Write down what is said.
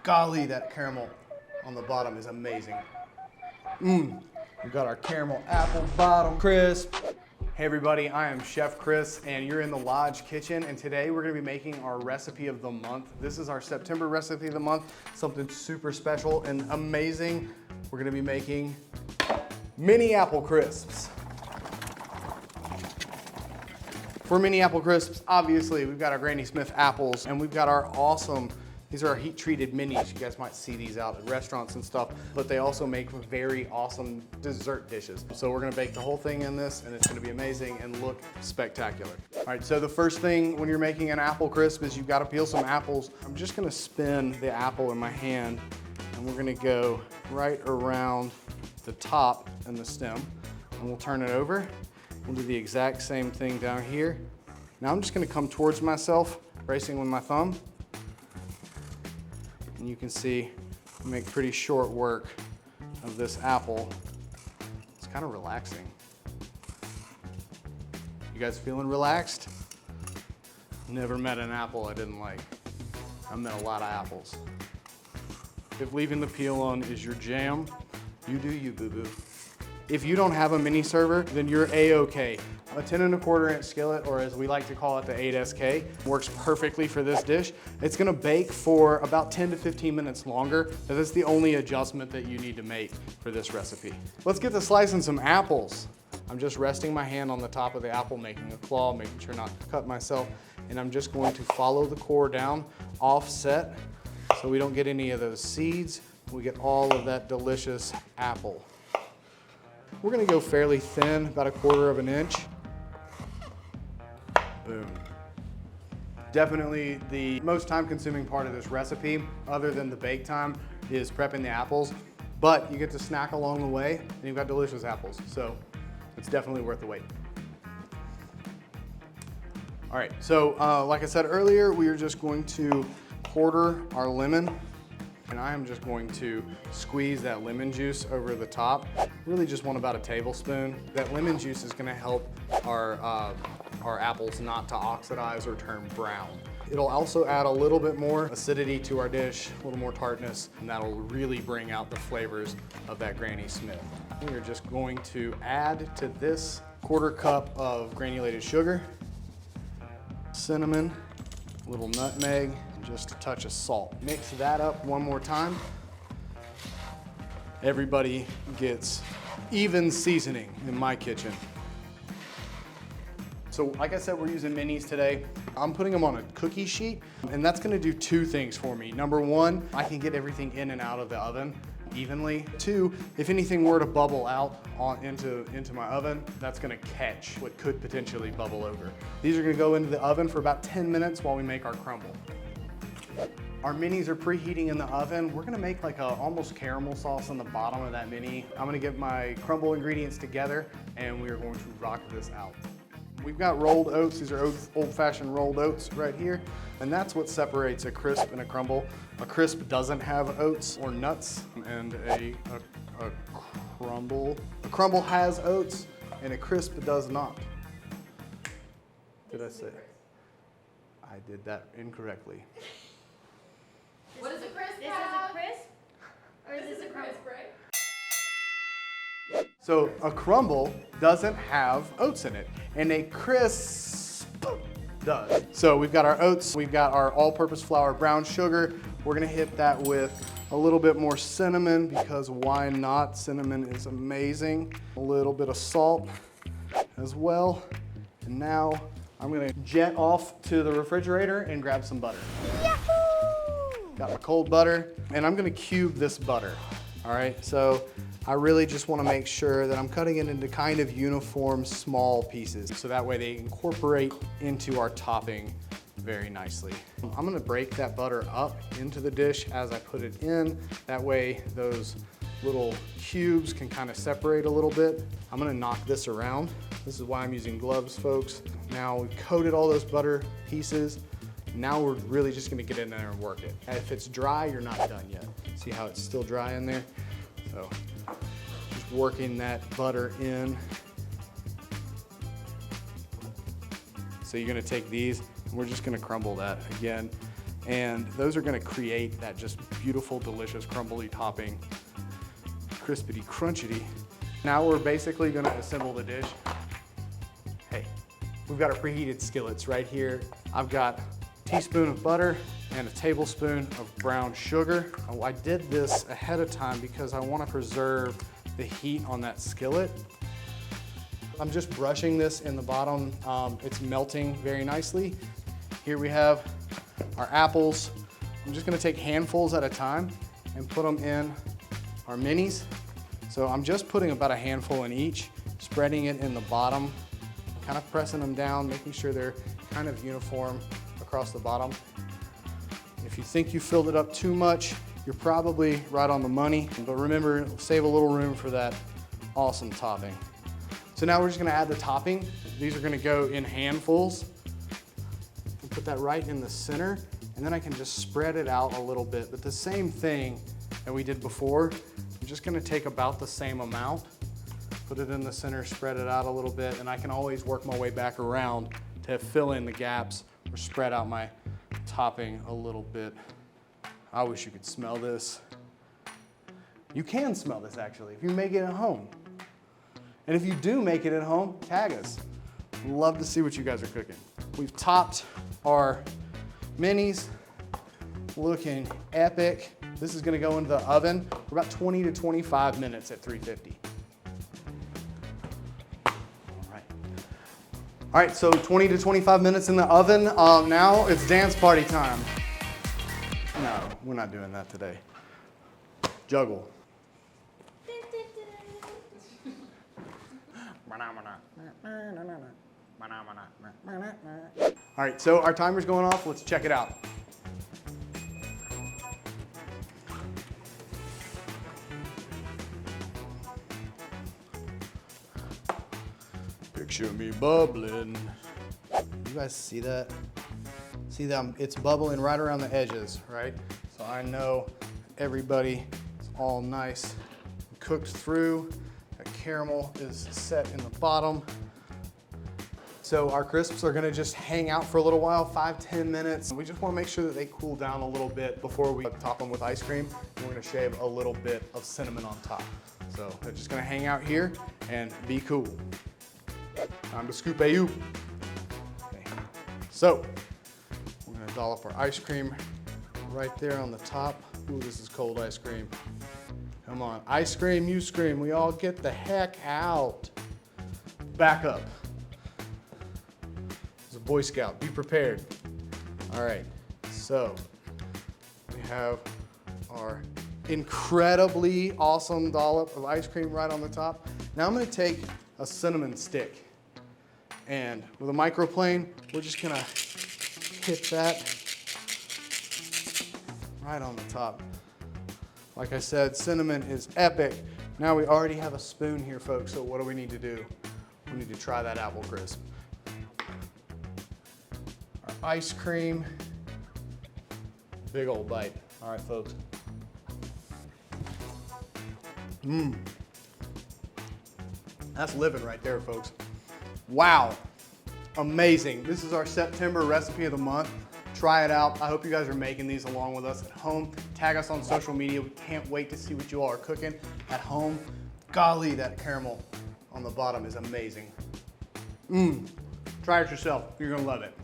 Golly, that caramel on the bottom is amazing. We've got our caramel apple bottom crisp. Hey everybody, I am Chef Chris and you're in the Lodge Kitchen, and today we're gonna be making our recipe of the month. This is our September recipe of the month, something super special and amazing. We're gonna be making mini apple crisps. For mini apple crisps, obviously we've got our Granny Smith apples and we've got our awesome, these are our heat treated minis. You guys might see these out at restaurants and stuff, but they also make very awesome dessert dishes. So we're gonna bake the whole thing in this and it's gonna be amazing and look spectacular. All right, so the first thing when you're making an apple crisp is you've gotta peel some apples. I'm just gonna spin the apple in my hand and we're gonna go right around the top and the stem and we'll turn it over. We'll do the exact same thing down here. Now I'm just gonna come towards myself, racing with my thumb. And you can see I make pretty short work of this apple. It's kind of relaxing. You guys feeling relaxed? Never met an apple I didn't like. I met a lot of apples. If leaving the peel on is your jam, you do you, boo-boo. If you don't have a mini server, then you're A-okay. A 10 1/4 inch skillet, or as we like to call it, the 8SK, works perfectly for this dish. It's gonna bake for about 10 to 15 minutes longer, but that's the only adjustment that you need to make for this recipe. Let's get to slicing some apples. I'm just resting my hand on the top of the apple, making a claw, making sure not to cut myself, and I'm just going to follow the core down, offset, so we don't get any of those seeds. We get all of that delicious apple. We're gonna go fairly thin, about 1/4 inch. Boom. Definitely the most time-consuming part of this recipe, other than the bake time, is prepping the apples. But you get to snack along the way, and you've got delicious apples. So it's definitely worth the wait. All right, so like I said earlier, we are just going to quarter our lemon. And I am just going to squeeze that lemon juice over the top. Really just want about a tablespoon. That lemon juice is gonna help our apples not to oxidize or turn brown. It'll also add a little bit more acidity to our dish, a little more tartness, and that'll really bring out the flavors of that Granny Smith. We're just going to add to this 1/4 cup of granulated sugar, cinnamon, a little nutmeg, just a touch of salt. Mix that up one more time. Everybody gets even seasoning in my kitchen. So like I said, we're using minis today. I'm putting them on a cookie sheet, and that's gonna do 2 things for me. Number 1, I can get everything in and out of the oven evenly. 2, if anything were to bubble out into my oven, that's gonna catch what could potentially bubble over. These are gonna go into the oven for about 10 minutes while we make our crumble. Our minis are preheating in the oven. We're gonna make like a almost caramel sauce on the bottom of that mini. I'm gonna get my crumble ingredients together and we are going to rock this out. We've got rolled oats. These are old-fashioned rolled oats right here. And that's what separates a crisp and a crumble. A crisp doesn't have oats or nuts, and a crumble has oats, and a crisp does not. Did I say? I did that incorrectly. What is a crisp? This is a crisp? Or is this a crumble? crisp, right? So a crumble doesn't have oats in it, and a crisp does. So we've got our oats, we've got our all-purpose flour brown sugar. We're gonna hit that with a little bit more cinnamon, because why not? Cinnamon is amazing. A little bit of salt as well. And now I'm gonna jet off to the refrigerator and grab some butter. Yahoo! Got my cold butter, and I'm gonna cube this butter. All right, so I really just wanna make sure that I'm cutting it into kind of uniform small pieces, so that way they incorporate into our topping very nicely. I'm gonna break that butter up into the dish as I put it in. That way those little cubes can kind of separate a little bit. I'm gonna knock this around. This is why I'm using gloves, folks. Now we've coated all those butter pieces. Now we're really just gonna get in there and work it. If it's dry, you're not done yet. See how it's still dry in there? So just working that butter in. So you're gonna take these, and we're just gonna crumble that again. And those are gonna create that just beautiful, delicious, crumbly topping, crispity, crunchity. Now we're basically gonna assemble the dish. Hey, we've got our preheated skillets right here. I've got a teaspoon of butter and a tablespoon of brown sugar. Oh, I did this ahead of time because I wanna preserve the heat on that skillet. I'm just brushing this in the bottom. It's melting very nicely. Here we have our apples. I'm just gonna take handfuls at a time and put them in our minis. So I'm just putting about a handful in each, spreading it in the bottom, kind of pressing them down, making sure they're kind of uniform across the bottom. If you think you filled it up too much, you're probably right on the money, but remember, save a little room for that awesome topping. So now we're just gonna add the topping. These are gonna go in handfuls. And put that right in the center, and then I can just spread it out a little bit. But the same thing that we did before, I'm just gonna take about the same amount, put it in the center, spread it out a little bit, and I can always work my way back around to fill in the gaps or spread out my topping a little bit. I wish you could smell this. You can smell this actually, if you make it at home. And if you do make it at home, tag us. Love to see what you guys are cooking. We've topped our minis, looking epic. This is gonna go into the oven for about 20 to 25 minutes at 350. All right, so 20 to 25 minutes in the oven. Now it's dance party time. No, we're not doing that today. Juggle. All right, so our timer's going off. Let's check it out. Picture me bubbling. You guys see that? See that it's bubbling right around the edges, right? So I know everybody is all nice and cooked through. That caramel is set in the bottom. So our crisps are gonna just hang out for a little while, 5-10 minutes. We just wanna make sure that they cool down a little bit before we top them with ice cream. And we're gonna shave a little bit of cinnamon on top. So they're just gonna hang out here and be cool. Time to scoop you. Okay. So we're gonna dollop our ice cream right there on the top. Ooh, this is cold ice cream. Come on, ice cream, you scream. We all get the heck out. Back up. As a Boy Scout, be prepared. All right, so we have our incredibly awesome dollop of ice cream right on the top. Now I'm gonna take a cinnamon stick, and with a microplane, we're just gonna hit that right on the top. Like I said, cinnamon is epic. Now we already have a spoon here, folks, so what do we need to do? We need to try that apple crisp. Our ice cream, big old bite. All right, folks. That's living right there, folks. Wow, amazing. This is our September recipe of the month. Try it out. I hope you guys are making these along with us at home. Tag us on social media. We can't wait to see what you all are cooking at home. Golly, that caramel on the bottom is amazing. Try it yourself. You're gonna love it.